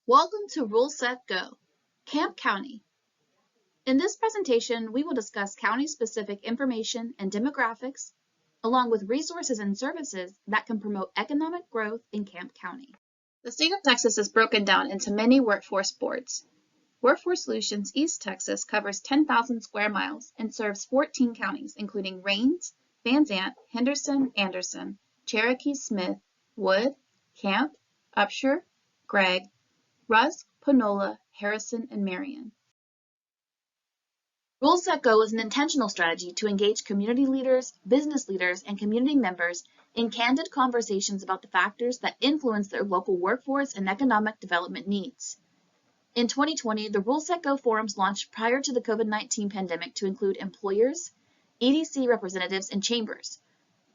Welcome to Rule Set Go, Camp County. In this presentation, we will discuss county-specific information and demographics, along with resources and services that can promote economic growth in Camp County. The state of Texas is broken down into many workforce boards. Workforce Solutions East Texas covers 10,000 square miles and serves 14 counties, including Rains, Van Zant, Henderson, Anderson, Cherokee, Smith, Wood, Camp, Upshur, Gregg, Rusk, Panola, Harrison, and Marion. Rule Set Go is an intentional strategy to engage community leaders, business leaders, and community members in candid conversations about the factors that influence their local workforce and economic development needs. In 2020, the Rule Set Go forums launched prior to the COVID-19 pandemic to include employers, EDC representatives, and chambers.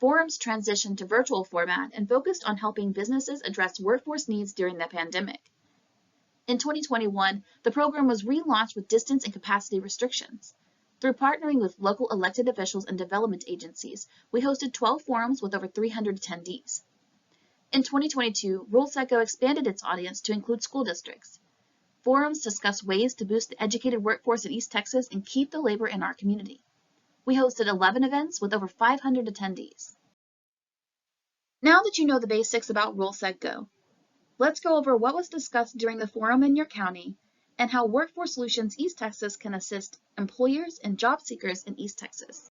Forums transitioned to virtual format and focused on helping businesses address workforce needs during the pandemic. In 2021, the program was relaunched with distance and capacity restrictions. Through partnering with local elected officials and development agencies, we hosted 12 forums with over 300 attendees. In 2022, Rule Set Go expanded its audience to include school districts. Forums discuss ways to boost the educated workforce in East Texas and keep the labor in our community. We hosted 11 events with over 500 attendees. Now that you know the basics about Rule Set Go, let's go over what was discussed during the forum in your county and how Workforce Solutions East Texas can assist employers and job seekers in East Texas.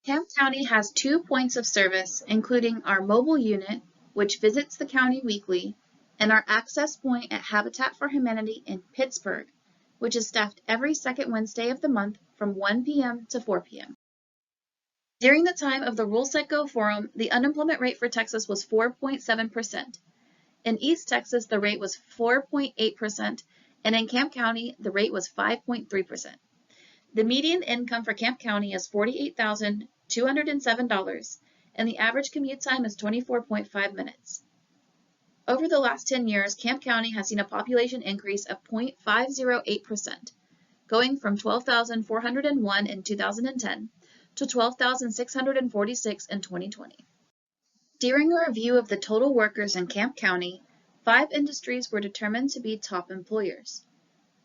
Camp County has 2 points of service, including our mobile unit, which visits the county weekly, and our access point at Habitat for Humanity in Pittsburgh, which is staffed every second Wednesday of the month from 1 p.m. to 4 p.m. During the time of the Rule Set Go forum, the unemployment rate for Texas was 4.7%. In East Texas, the rate was 4.8%, and in Camp County, the rate was 5.3%. The median income for Camp County is $48,207, and the average commute time is 24.5 minutes. Over the last 10 years, Camp County has seen a population increase of 0.508%, going from 12,401 in 2010 to 12,646 in 2020. During a review of the total workers in Camp County, 5 industries were determined to be top employers.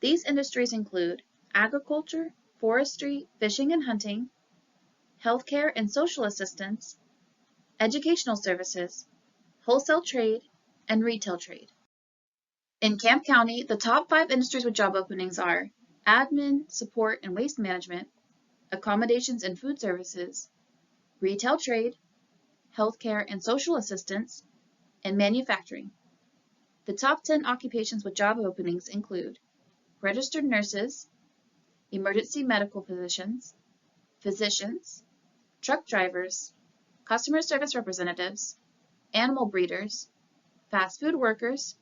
These industries include agriculture, forestry, fishing and hunting, healthcare and social assistance, educational services, wholesale trade, and retail trade. In Camp County, the top 5 industries with job openings are admin, support and waste management, accommodations and food services, retail trade, healthcare and social assistance, and manufacturing. The top 10 occupations with job openings include registered nurses, emergency medical physicians, physicians, truck drivers, customer service representatives, animal breeders, fast food workers,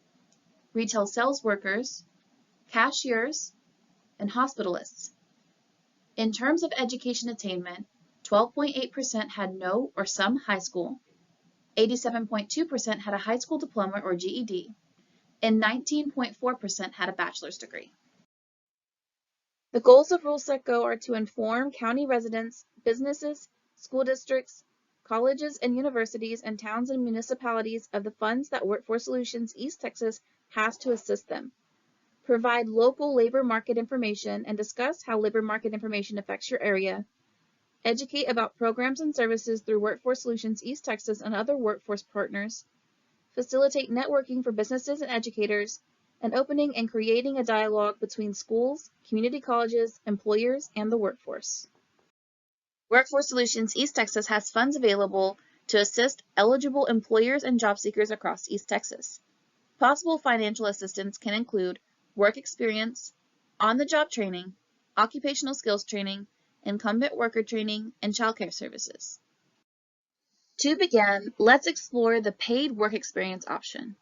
retail sales workers, cashiers, and hospitalists. In terms of education attainment, 12.8% had no or some high school, 87.2% had a high school diploma or GED, and 19.4% had a bachelor's degree. The goals of Rule Set Go are to inform county residents, businesses, school districts, colleges and universities, and towns and municipalities of the funds that Workforce Solutions East Texas has to assist them, provide local labor market information and discuss how labor market information affects your area, educate about programs and services through Workforce Solutions East Texas and other workforce partners, facilitate networking for businesses and educators, and opening and creating a dialogue between schools, community colleges, employers, and the workforce. Workforce Solutions East Texas has funds available to assist eligible employers and job seekers across East Texas. Possible financial assistance can include work experience, on-the-job training, occupational skills training, incumbent worker training, and childcare services. To begin, let's explore the paid work experience option.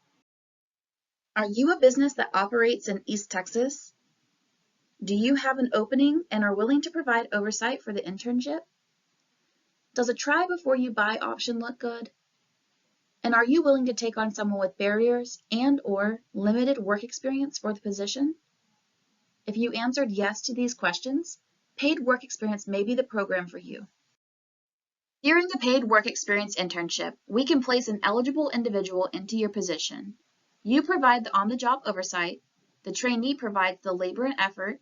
Are you a business that operates in East Texas? Do you have an opening and are willing to provide oversight for the internship? Does a try before you buy option look good? And are you willing to take on someone with barriers and/or limited work experience for the position? If you answered yes to these questions, paid work experience may be the program for you. During the paid work experience internship, we can place an eligible individual into your position. You provide the on-the-job oversight, The trainee provides the labor and effort,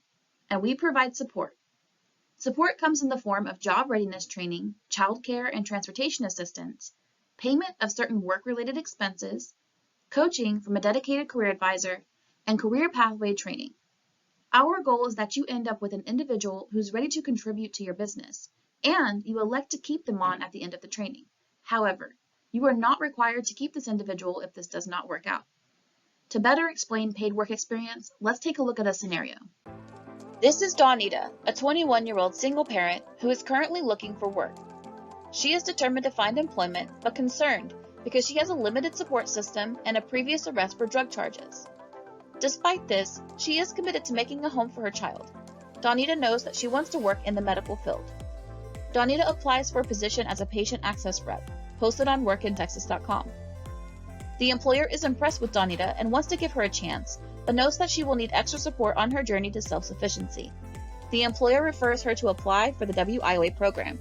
and we provide support. Support comes in the form of job readiness training, childcare and transportation assistance, payment of certain work-related expenses, coaching from a dedicated career advisor, and career pathway training. Our goal is that you end up with an individual who's ready to contribute to your business, and you elect to keep them on at the end of the training. However, you are not required to keep this individual if this does not work out. To better explain paid work experience, let's take a look at a scenario. This is Dawnita, a 21-year-old single parent who is currently looking for work. She is determined to find employment, but concerned because she has a limited support system and a previous arrest for drug charges. Despite this, she is committed to making a home for her child. Dawnita knows that she wants to work in the medical field. Dawnita applies for a position as a patient access rep, posted on workintexas.com. The employer is impressed with Dawnita and wants to give her a chance, but notes that she will need extra support on her journey to self-sufficiency. The employer refers her to apply for the WIOA program.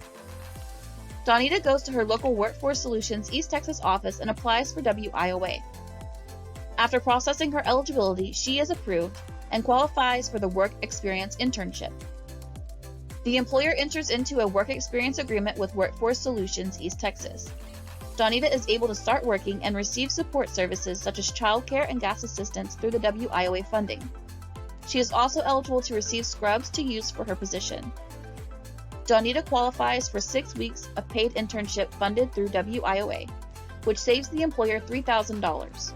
Dawnita goes to her local Workforce Solutions East Texas office and applies for WIOA. After processing her eligibility, she is approved and qualifies for the Work Experience Internship. The employer enters into a work experience agreement with Workforce Solutions East Texas. Dawnita is able to start working and receive support services such as childcare and gas assistance through the WIOA funding. She is also eligible to receive scrubs to use for her position. Dawnita qualifies for 6 weeks of paid internship funded through WIOA, which saves the employer $3,000.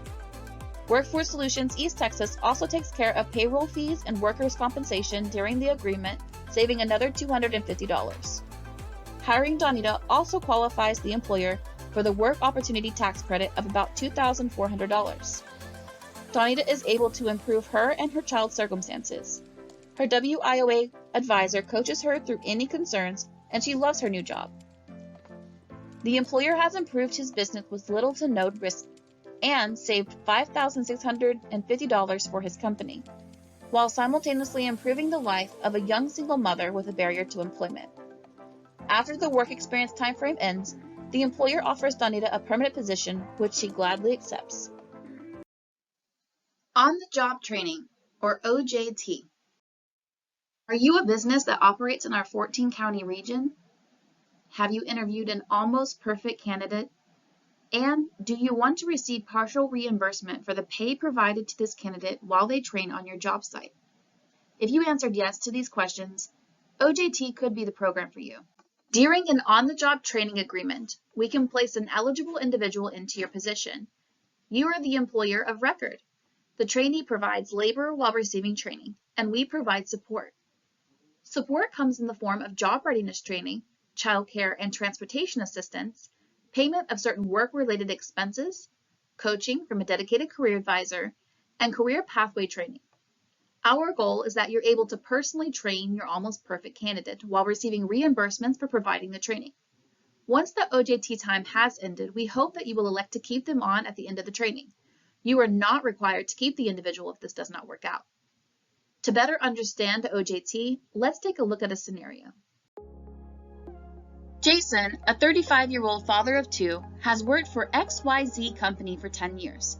Workforce Solutions East Texas also takes care of payroll fees and workers' compensation during the agreement, saving another $250. Hiring Dawnita also qualifies the employer for the Work Opportunity Tax Credit of about $2,400. Dawnita is able to improve her and her child's circumstances. Her WIOA advisor coaches her through any concerns, and she loves her new job. The employer has improved his business with little to no risk and saved $5,650 for his company, while simultaneously improving the life of a young single mother with a barrier to employment. After the work experience timeframe ends, the employer offers Dawnita a permanent position, which she gladly accepts. On-the-job training, or OJT. Are you a business that operates in our 14-county region? Have you interviewed an almost perfect candidate? And do you want to receive partial reimbursement for the pay provided to this candidate while they train on your job site? If you answered yes to these questions, OJT could be the program for you. During an on-the-job training agreement, we can place an eligible individual into your position. You are the employer of record. The trainee provides labor while receiving training, and we provide support. Support comes in the form of job readiness training, childcare and transportation assistance, payment of certain work-related expenses, coaching from a dedicated career advisor, and career pathway training. Our goal is that you're able to personally train your almost perfect candidate while receiving reimbursements for providing the training. Once the OJT time has ended, we hope that you will elect to keep them on at the end of the training. You are not required to keep the individual if this does not work out. To better understand OJT, let's take a look at a scenario. Jason, a 35-year-old father of two, has worked for XYZ company for 10 years.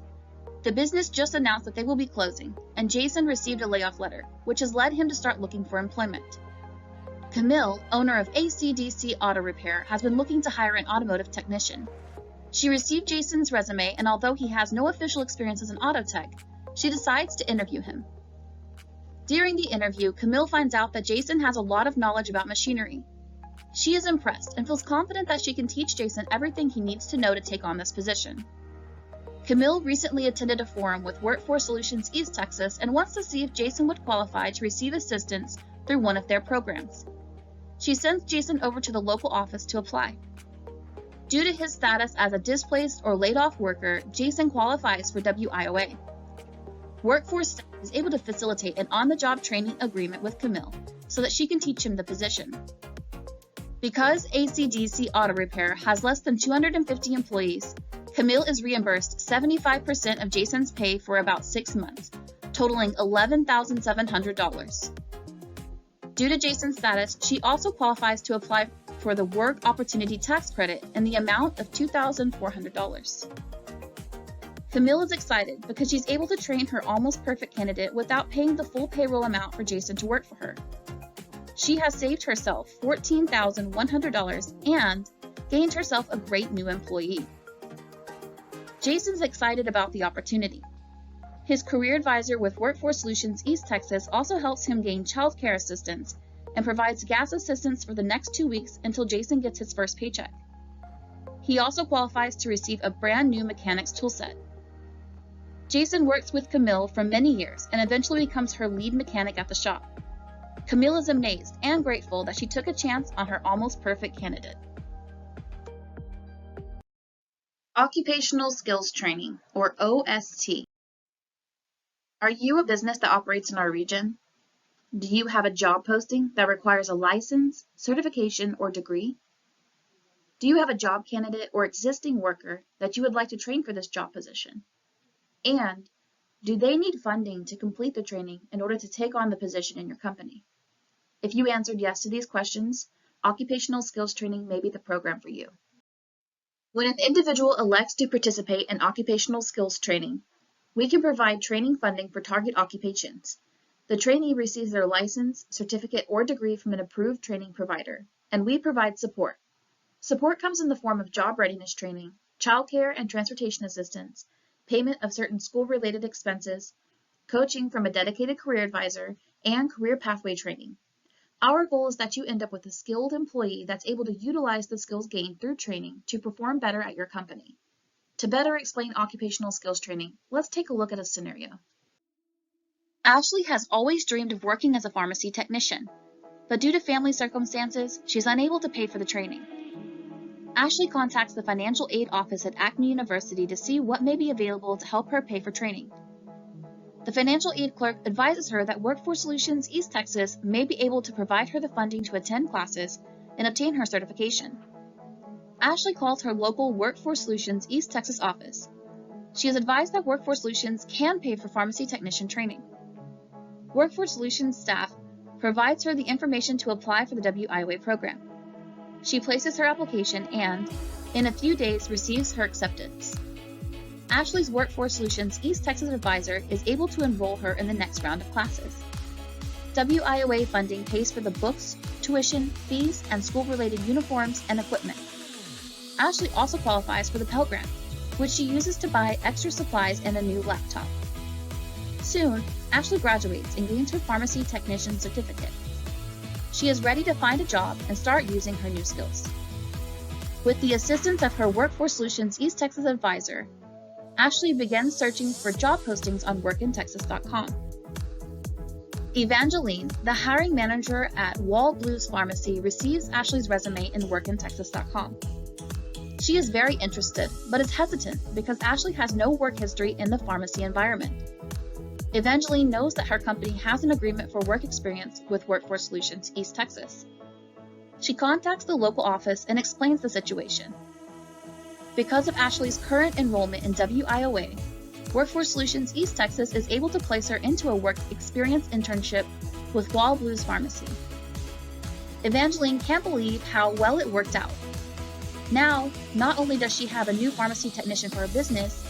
The business just announced that they will be closing, and Jason received a layoff letter, which has led him to start looking for employment. Camille, owner of ACDC Auto Repair, has been looking to hire an automotive technician. She received Jason's resume, and although he has no official experience as an auto tech, she decides to interview him. During the interview, Camille finds out that Jason has a lot of knowledge about machinery. She is impressed and feels confident that she can teach Jason everything he needs to know to take on this position. Camille recently attended a forum with Workforce Solutions East Texas and wants to see if Jason would qualify to receive assistance through one of their programs. She sends Jason over to the local office to apply. Due to his status as a displaced or laid-off worker, Jason qualifies for WIOA. Workforce is able to facilitate an on-the-job training agreement with Camille so that she can teach him the position. Because ACDC Auto Repair has less than 250 employees, Camille is reimbursed 75% of Jason's pay for about 6 months, totaling $11,700. Due to Jason's status, she also qualifies to apply for the Work Opportunity Tax Credit in the amount of $2,400. Camille is excited because she's able to train her almost perfect candidate without paying the full payroll amount for Jason to work for her. She has saved herself $14,100 and gained herself a great new employee. Jason's excited about the opportunity. His career advisor with Workforce Solutions East Texas also helps him gain child care assistance and provides gas assistance for the next 2 weeks until Jason gets his first paycheck. He also qualifies to receive a brand new mechanics toolset. Jason works with Camille for many years and eventually becomes her lead mechanic at the shop. Camille is amazed and grateful that she took a chance on her almost perfect candidate. Occupational Skills Training, or OST. Are you a business that operates in our region? Do you have a job posting that requires a license, certification, or degree? Do you have a job candidate or existing worker that you would like to train for this job position? And do they need funding to complete the training in order to take on the position in your company? If you answered yes to these questions, Occupational Skills Training may be the program for you. When an individual elects to participate in occupational skills training, we can provide training funding for target occupations. The trainee receives their license, certificate, or degree from an approved training provider, and we provide support. Support comes in the form of job readiness training, childcare and transportation assistance, payment of certain school-related expenses, coaching from a dedicated career advisor, and career pathway training. Our goal is that you end up with a skilled employee that's able to utilize the skills gained through training to perform better at your company. To better explain occupational skills training, let's take a look at a scenario. Ashley has always dreamed of working as a pharmacy technician, but due to family circumstances, she's unable to pay for the training. Ashley contacts the financial aid office at Acme University to see what may be available to help her pay for training. The financial aid clerk advises her that Workforce Solutions East Texas may be able to provide her the funding to attend classes and obtain her certification. Ashley calls her local Workforce Solutions East Texas office. She is advised that Workforce Solutions can pay for pharmacy technician training. Workforce Solutions staff provides her the information to apply for the WIOA program. She places her application and, in a few days, receives her acceptance. Ashley's Workforce Solutions East Texas advisor is able to enroll her in the next round of classes. WIOA funding pays for the books, tuition, fees, and school-related uniforms and equipment. Ashley also qualifies for the Pell Grant, which she uses to buy extra supplies and a new laptop. Soon, Ashley graduates and gains her pharmacy technician certificate. She is ready to find a job and start using her new skills. With the assistance of her Workforce Solutions East Texas advisor, Ashley begins searching for job postings on workintexas.com. Evangeline, the hiring manager at Wall Blues Pharmacy, receives Ashley's resume in workintexas.com. She is very interested, but is hesitant because Ashley has no work history in the pharmacy environment. Evangeline knows that her company has an agreement for work experience with Workforce Solutions East Texas. She contacts the local office and explains the situation. Because of Ashley's current enrollment in WIOA, Workforce Solutions East Texas is able to place her into a work experience internship with Wall Blues Pharmacy. Evangeline can't believe how well it worked out. Now, not only does she have a new pharmacy technician for her business,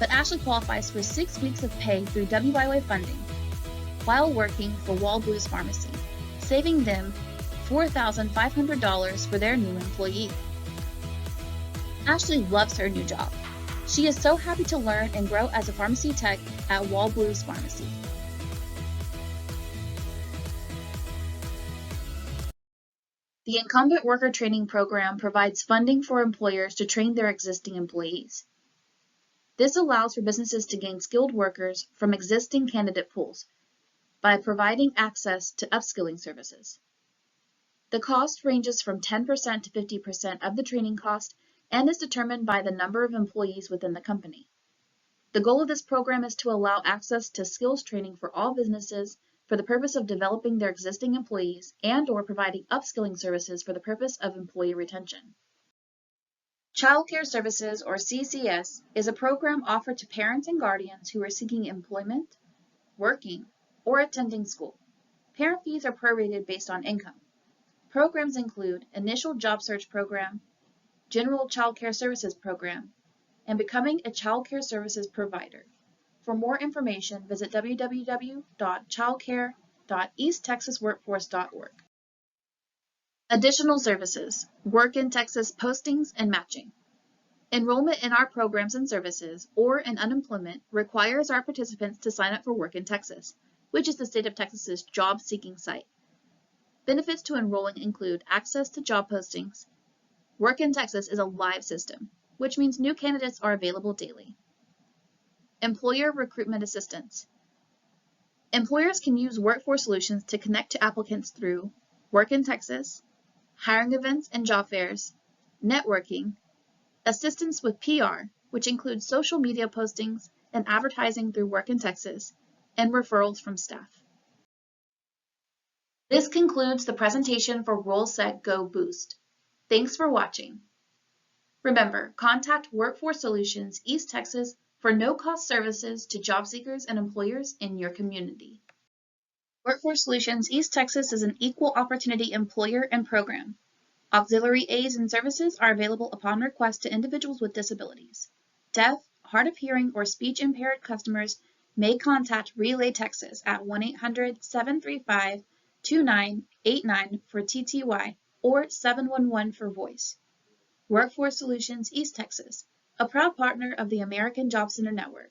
but Ashley qualifies for 6 weeks of pay through WIOA funding while working for Wall Blues Pharmacy, saving them $4,500 for their new employee. Ashley loves her new job. She is so happy to learn and grow as a pharmacy tech at Wall Blues Pharmacy. The Incumbent Worker Training Program provides funding for employers to train their existing employees. This allows for businesses to gain skilled workers from existing candidate pools by providing access to upskilling services. The cost ranges from 10% to 50% of the training cost and is determined by the number of employees within the company. The goal of this program is to allow access to skills training for all businesses for the purpose of developing their existing employees and/or providing upskilling services for the purpose of employee retention. Child Care Services, or CCS, is a program offered to parents and guardians who are seeking employment, working, or attending school. Parent fees are prorated based on income. Programs include Initial Job Search Program, General Child Care Services Program, and becoming a child care services provider. For more information, visit www.childcare.easttexasworkforce.org. Additional services: Work in Texas postings and matching. Enrollment in our programs and services or in unemployment requires our participants to sign up for Work in Texas, which is the state of Texas's job-seeking site. Benefits to enrolling include access to job postings. Work in Texas is a live system, which means new candidates are available daily. Employer recruitment assistance. Employers can use Workforce Solutions to connect to applicants through Work in Texas, hiring events and job fairs, networking, assistance with PR, which includes social media postings and advertising through Work in Texas, and referrals from staff. This concludes the presentation for Roll Set Go Boost. Thanks for watching. Remember, contact Workforce Solutions East Texas for no-cost services to job seekers and employers in your community. Workforce Solutions East Texas is an equal opportunity employer and program. Auxiliary aids and services are available upon request to individuals with disabilities. Deaf, hard of hearing, or speech-impaired customers may contact Relay Texas at 1-800-735-2989 for TTY or 711 for voice. Workforce Solutions East Texas, a proud partner of the American Job Center Network.